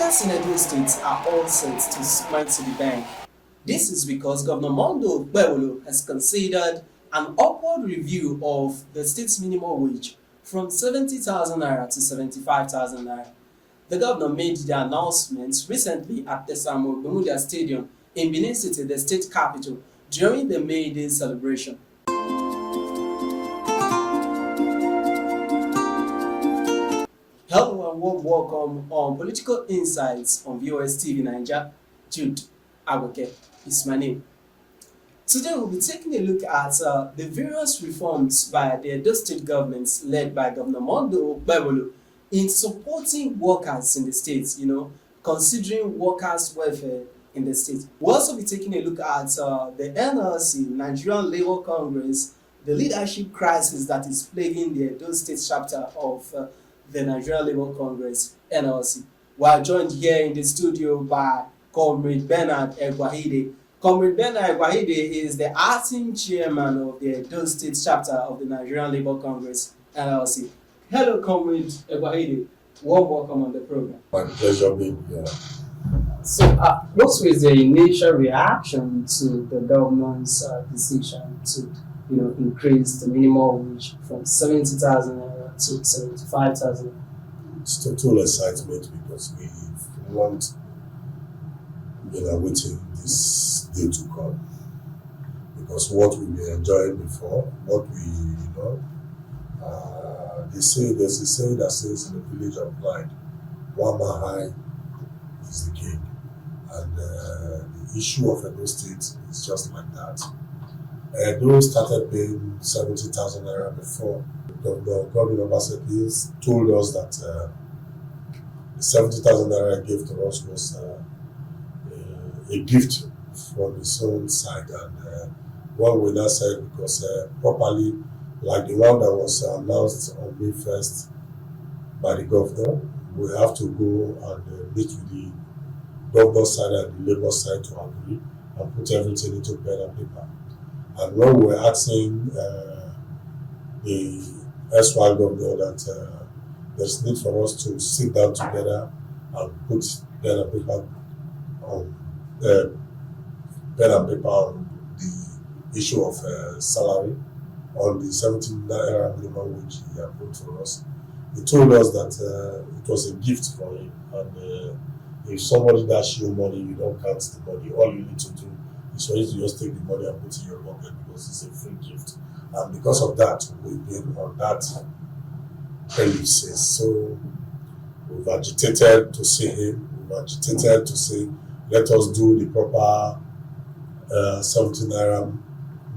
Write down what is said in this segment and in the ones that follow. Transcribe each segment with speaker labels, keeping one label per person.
Speaker 1: Workers in Edo State are all set to went to the bank. This is because Governor Mondo Gbewolo has considered an upward review of the state's minimum wage from 70,000 naira to 75,000 naira. The governor made the announcement recently at the Samuel Bermuda Stadium in Benin City, the state capital, during the May Day celebration. Hello and warm welcome on Political Insights on VOS TV Nigeria. Jude Agoke is my name. Today we'll be taking a look at the various reforms by the Edo State governments led by Governor Mondo Gbewolo in supporting workers in the state, considering workers' welfare in the state. We'll also be taking a look at the NLC, Nigerian Labour Congress, the leadership crisis that is plaguing the Edo State chapter of the Nigerian Labour Congress, NLC. We are joined here in the studio by Comrade Bernard Egwahide. Comrade Bernard Egwahide is the acting chairman of the Edo State chapter of the Nigerian Labour Congress, NLC. Hello, Comrade Egwahide. Warm welcome on the program.
Speaker 2: My pleasure being here.
Speaker 1: So, what was the initial reaction to the government's decision to, increase the minimum wage from 70,000 naira to 75,000?
Speaker 2: It's total excitement because we want, waiting this day to come. Because what we were enjoying before, what we, there's a saying that says in the village of Clyde, one man high is the king. And the issue of Edo State is just like that. Edo started paying 70,000 naira before. Governor Obaseki told us that the 70,000 naira he gave to us was a gift from his own side. And what we now said, because properly, like the one that was announced on May 1st by the governor, we have to go and meet with the governor's side and the labor side to agree and put everything into pen and paper. And when we were asking the erstwhile governor that there's need for us to sit down together and put pen and paper on the issue of salary on the 17 naira minimum wage he approved for us. He told us that it was a gift for him, and if somebody dash you money, you don't count the money. All you need to do is for you to just take the money and put it in your pocket because it's a free gift. And because of that, we've been on that premises. So we've agitated to see him. We've agitated to say, let us do the proper 17 naira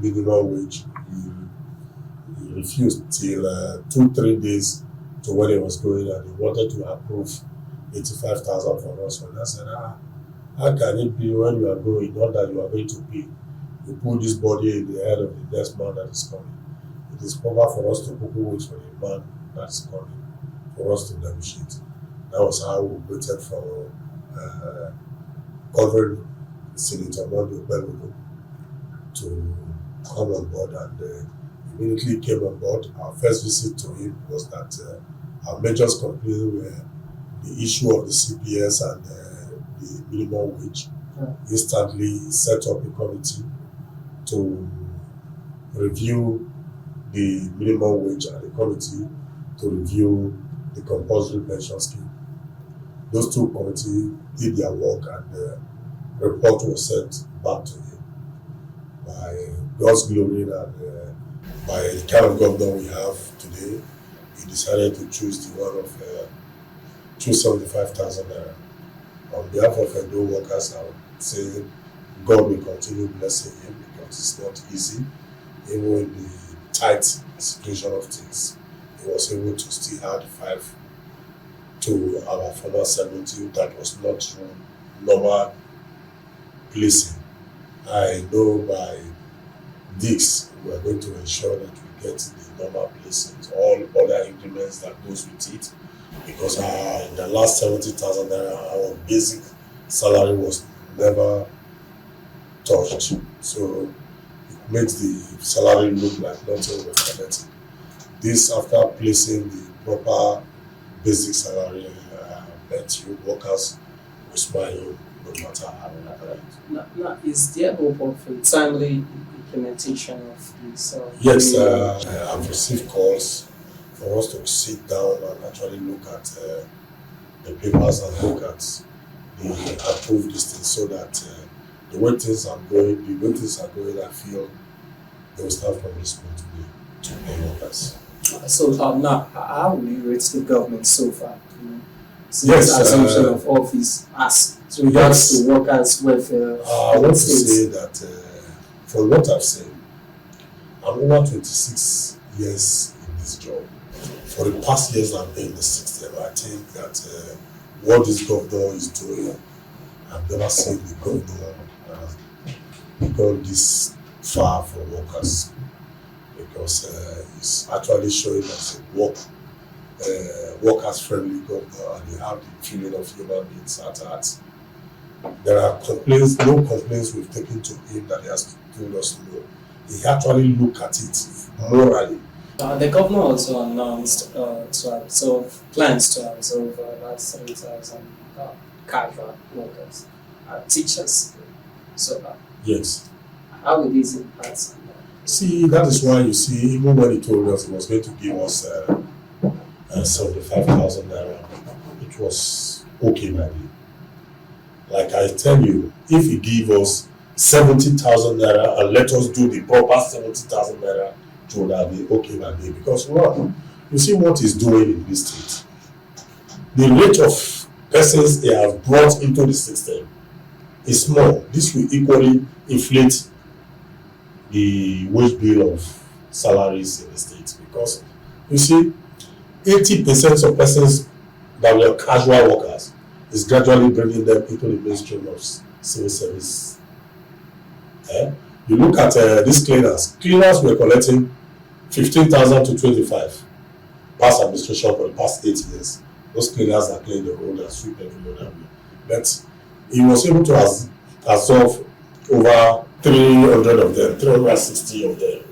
Speaker 2: minimum wage. He refused till 2-3 days to when he was going, and he wanted to approve 85,000 for us. And I said, how can it be when you are going, not that you are going to pay? You put this body in the head of the next man that is coming. It is proper for us to book wait for the man that is coming, for us to negotiate. That was how we waited for Comrade Senator Mondo Gbewolo to come on board, and immediately came on board. Our first visit to him was that our major complaints were the issue of the CPS and the minimum wage. Instantly set up a committee to review the minimum wage and the committee to review the compulsory pension scheme. Those two committees did their work, and the report was sent back to him. By God's glory and by the kind of governor we have today, he decided to choose the one of 75,000 naira. On behalf of Edo workers, I would say God will continue blessing him because it's not easy. Even in the tight situation of things, he was able to still add 5 to our former 70 that was not normal placing. I know by this we are going to ensure that we get the normal placings, all other increments that goes with it, because in the last 70,000 naira, our basic salary was never touched. So it makes the salary look like nothing was collected. This after placing the proper basic salary meant you workers smile no matter how.
Speaker 1: Now, is there hope of a timely implementation of this?
Speaker 2: Yes, I've received calls for us to sit down and actually look at the papers and look at the approved listings so that the way things are going, I feel they will start from responsibly to pay workers.
Speaker 1: So now, how will you rate the government so far? You know, since
Speaker 2: Yes,
Speaker 1: assumption of office as regards to workers' welfare.
Speaker 2: I want to say that from what I've seen, I'm over 26 years in this job. For the past years I've been in the system, I think that what this governor is doing, I've never seen the governor gone this far for workers, because it's actually showing us a workers friendly governor, and you have the feeling of human beings at heart. There are complaints, no complaints we've taken to him that he has told us no. He actually look at it morally.
Speaker 1: The governor also announced plans to absorb about 3,000 casual workers, teachers. So,
Speaker 2: Yes.
Speaker 1: how will this impact?
Speaker 2: See, that is why you see, even when he told us he was going to give us 75,000 naira, it was okay by me. Like I tell you, if he give us 70,000 naira and let us do the proper 70,000 naira, it would have been okay by me. Because one, you see what he's doing in this state. The rate of persons he has brought into the system is small. This will equally inflate the wage bill of salaries in the state, because you see 80% of persons that were casual workers is gradually bringing them into the mainstream of civil service. You look at these cleaners were collecting 15,000 to 25 past administration for the past 8 years. Those cleaners are cleaning the road and sweep every other way, but he was able to absorb over 300 of them, 360 of them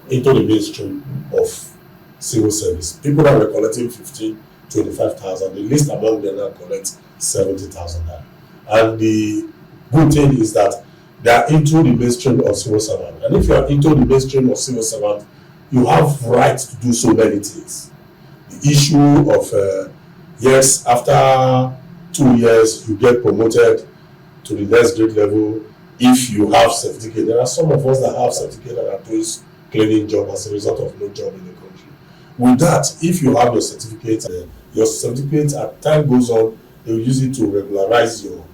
Speaker 2: into the mainstream of civil service. People that were collecting 15, 25,000, the least among them now collect 70,000 naira. And the good thing is that they are into the mainstream of civil servant. And if you are into the mainstream of civil servant, you have right to do so many things. The issue of yes, after 2 years you get promoted to the next grade level if you have certificate. There are some of us that have certificate that are doing cleaning job as a result of no job in the country. With that, if you have your certificate as time goes on, they will use it to regularize your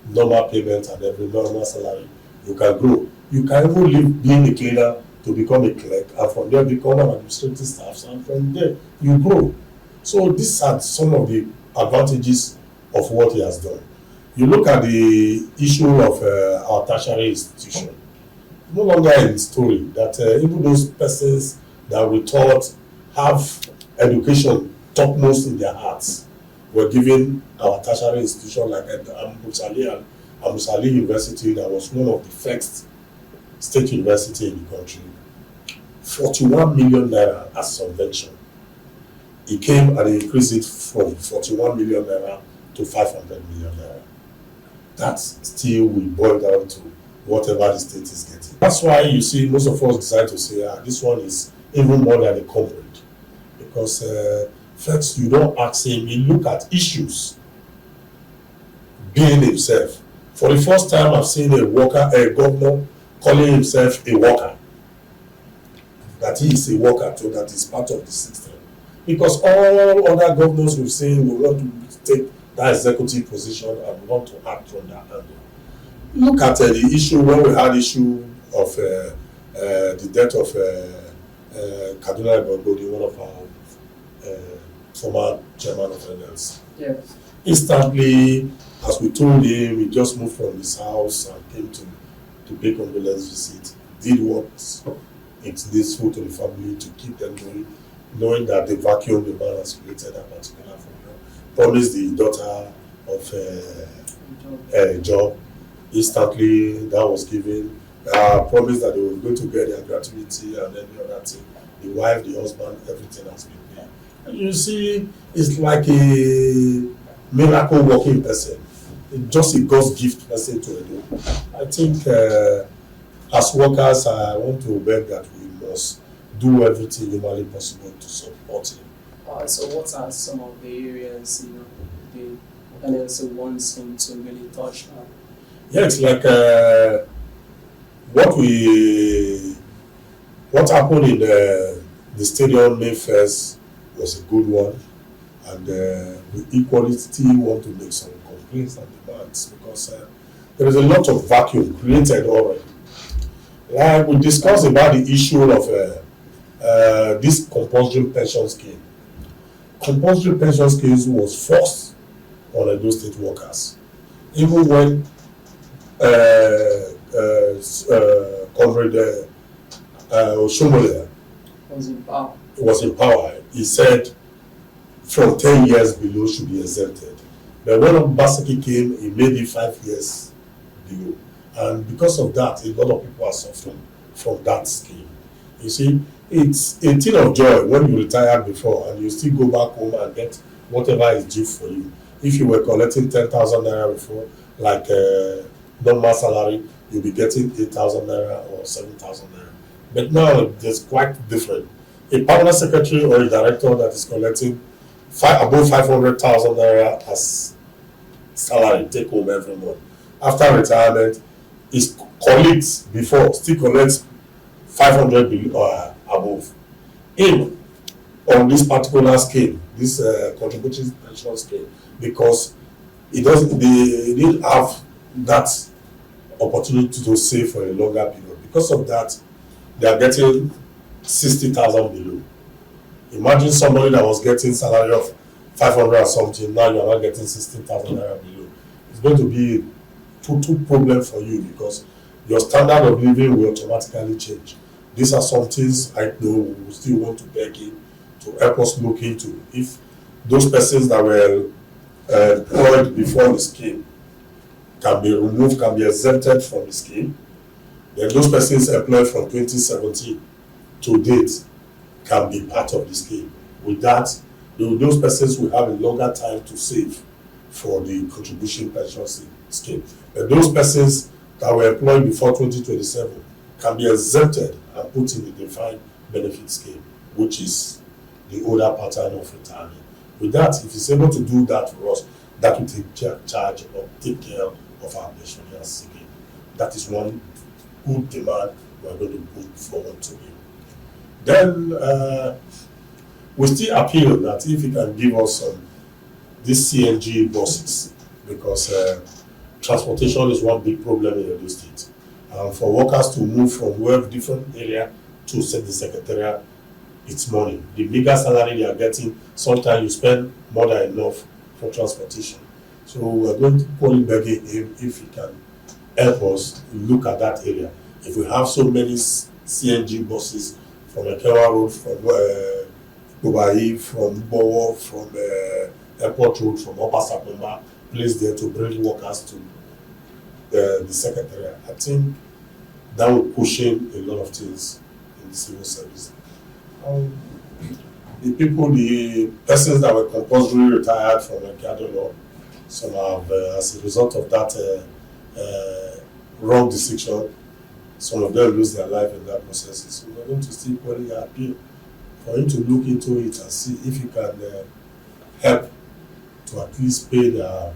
Speaker 2: normal payment and every normal salary. You can grow. You can even leave being a cleaner to become a clerk, and from there become an administrative staff, and from there you grow. So these are some of the advantages of what he has done. You look at the issue of our tertiary institution, no longer in story that even those persons that we thought have education topmost in their hearts were given our tertiary institution like Amusali University, that was one of the first state university in the country. 41 million naira as subvention. He came and he increased it from 41 million naira to 500 million naira. That still will boil down to whatever the state is getting. That's why you see most of us decide to say, this one is even more than a comrade. Because first, you don't ask him, you look at issues being himself. For the first time, I've seen a governor calling himself a worker. That he is a worker too, that is part of the system. Because all other governors we've seen will want to take that executive position and want to act from that angle. Look at the issue when we had issue of the death of Kaduna Ibogodi, one of our former chairman of NLC.
Speaker 1: Yes.
Speaker 2: Instantly, as we told him, he just moved from his house and came to pay condolence visit, did what it's needful to the family to keep them going, knowing that the vacuum the man has created a particular family. Promised the daughter of a job. Instantly, that was given. Promised that they were going to get their gratuity and any other thing. The wife, the husband, everything has been paid. And you see, it's like a miracle working person. just a God's gift person to Edo. I think as workers, I want to beg that we must do everything humanly possible to support him.
Speaker 1: So what are some of the areas the NLC wants him to really touch on?
Speaker 2: Yeah, it's like what happened in the stadium May 1st was a good one, and we equally still want to make some complaints and demands because there is a lot of vacuum created already. Like we discussed about the issue of this compulsory pension scheme. Compulsory pension scheme was forced on Edo State workers, even when Comrade Oshomole was in power. He said from 10 years below should be exempted. But when Obaseki came, he made it 5 years below. And because of that, a lot of people are suffering from that scheme. You see, it's a thing of joy when you retire before and you still go back home and get whatever is due for you. If you were collecting 10,000 naira before, like normal salary, you'll be getting 8,000 naira or 7,000 naira. But now it's quite different. A permanent secretary or a director that is collecting above 500,000 naira as salary take home every month. After retirement, his colleagues before still collects 500 or above. Him on this particular scale, this contributing pension scale, because they didn't have that opportunity to save for a longer period. Because of that, they are getting 60,000 below. Imagine somebody that was getting salary of 500 or something, now you are not getting 16,000 naira below. It's going to be a total problem for you because your standard of living will automatically change. These are some things I know we still want to beg him to help us look into. If those persons that were employed before the scheme can be removed, can be exempted from the scheme, then those persons employed from 2017 to date can be part of the scheme. With that, those persons will have a longer time to save for the contribution pension scheme. And those persons that were employed before 2027 can be exempted and put in the defined benefit scheme, which is the older pattern of retirement. With that, if he's able to do that for us, that will take charge or take care of our pensioners again. That is one good demand we are going to put forward to him. Then we still appeal that if he can give us these CNG buses, because transportation is one big problem in Edo State. For workers to move from where different area to set the secretariat, it's money. The bigger salary they are getting, sometimes you spend more than enough for transportation. So we're going to call begging him if he can help us look at that area. If we have so many CNG buses from Ekewa Road, from Dubai, from Bowo, from Airport Road, from Upper Sapoma, placed there to bring workers to the secretariat, I think that will push in a lot of things in the civil service. The persons that were compulsorily retired from Ekeado law, some have, as a result of that wrong decision, some of them lose their life in that process. So we're going to still query appeal for him to look into it and see if he can help to at least pay their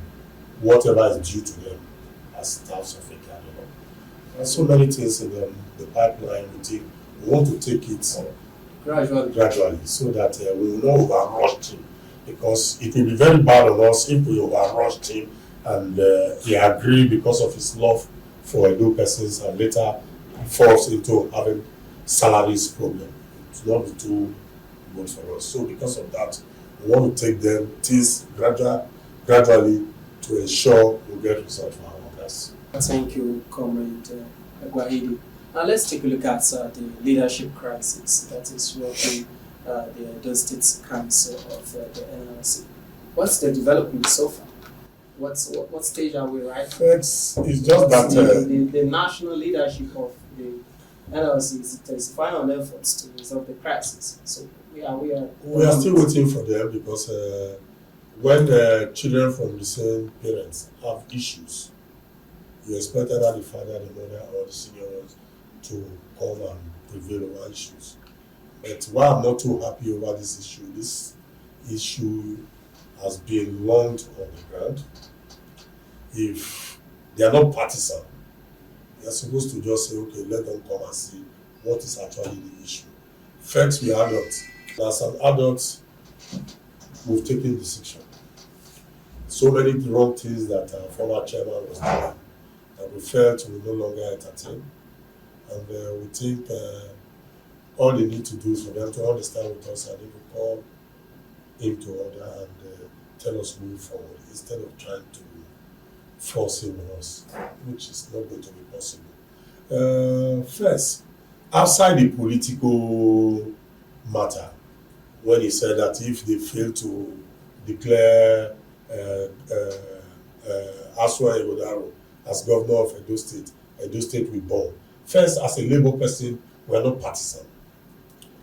Speaker 2: whatever is due to them as staffs of Ekeado law. There are so many things in the pipeline. We want to take it gradually so that we will not overrush him, because it will be very bad on us if we overrush him and he agreed because of his love for Edo persons and later falls into having salaries problem. It's not too good for us. So because of that, we want to take them things gradually to ensure we get results for our workers.
Speaker 1: Thank you, Comrade Aguahidi. Now let's take a look at the leadership crisis that is rocking the Edo State Council of the NLC. What's the development so far? What stage are we right now?
Speaker 2: It's just that
Speaker 1: the national leadership of the NLC is intensifying on efforts to resolve the crisis. So we are
Speaker 2: still waiting for them because when children from the same parents have issues, you expect either the father, the mother, or the senior ones to come and prevail over issues. But why I'm not too happy over this issue has been launched on the ground. If they are not partisan, they are supposed to just say, okay, let them come and see what is actually the issue. First, we are adults. As an adult, we've taken decision. So many wrong things that our former chairman was doing that we felt we no longer entertain. And we think all they need to do is for them to understand with us and they will call him to order and tell us move forward instead of trying to force him on us, which is not going to be possible. First, outside the political matter, when he said that if they fail to declare Aswa Egodaro as governor of Edo State will burn. First, as a Labour person, we are not partisan.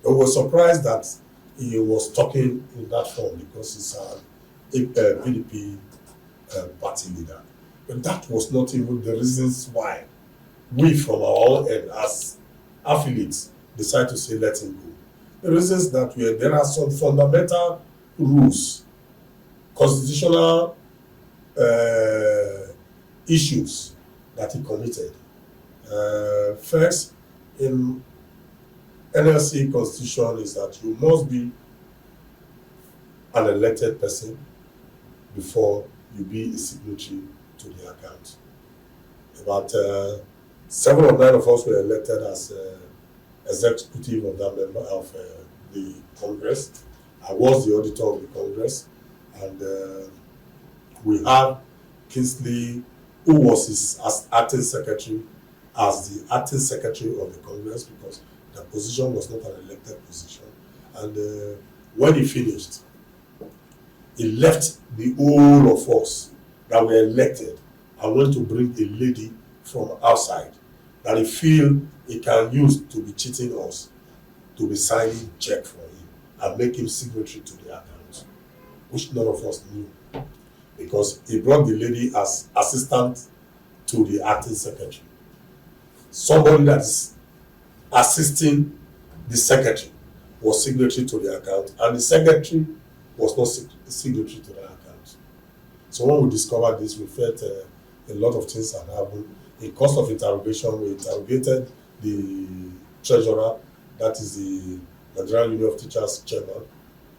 Speaker 2: We were surprised that he was talking in that form because he's a PDP party leader. But that was not even the reasons why we from our own end as affiliates decide to say let him go. The reasons that there are some fundamental rules, constitutional issues that he committed. First, in NLC constitution is that you must be an elected person before you be a signatory to the account. About 7 or 9 of us were elected as executive of that member of the Congress. I was the auditor of the Congress, and we had Kingsley, who was his as acting secretary, as the acting secretary of the Congress because the position was not an elected position. And when he finished, he left the whole of us that were elected and went to bring a lady from outside that he feel he can use to be cheating us, to be signing check for him and make him signatory to the account, which none of us knew because he brought the lady as assistant to the acting secretary. Somebody that is assisting the secretary was signatory to the account and the secretary was not signatory to the account. So when we discovered this, we felt a lot of things had happened. In course of interrogation, we interrogated the treasurer, that is the Nigerian Union of Teachers chairman,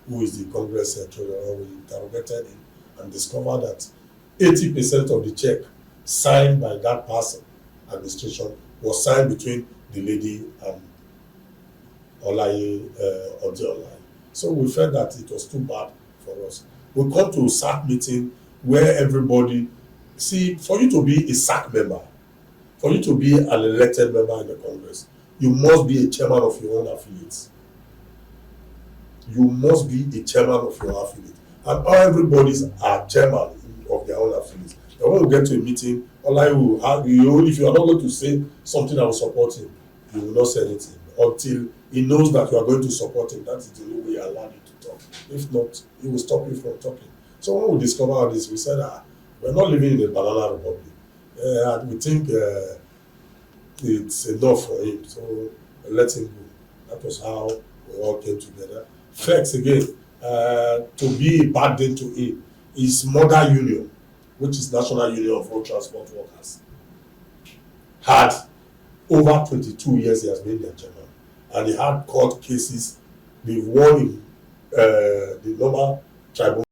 Speaker 2: who is the Congress treasurer. We interrogated him and discovered that 80% of the check signed by that person administration was signed between the lady and Olaye Odeolai. So we felt that it was too bad for us. We come to a SAC meeting where everybody, see, for you to be a SAC member, for you to be an elected member in the Congress, you must be a chairman of your own affiliates. You must be a chairman of your affiliate. And everybody's are chairman of their own affiliates. And when we get to a meeting, if you are not going to say something that will support him, you will not say anything until he knows that you are going to support him. That is the only way you allow him to talk. If not, he will stop you from talking. So when we discovered this, we said, we're not living in a banana republic. And we think it's enough for him. So let him go. That was how we all came together. Facts again, to be a burden to him is Mother Union, which is National Union of Road Transport Workers, had over 22 years he has been their chairman. And he had court cases. They've won in the normal tribunal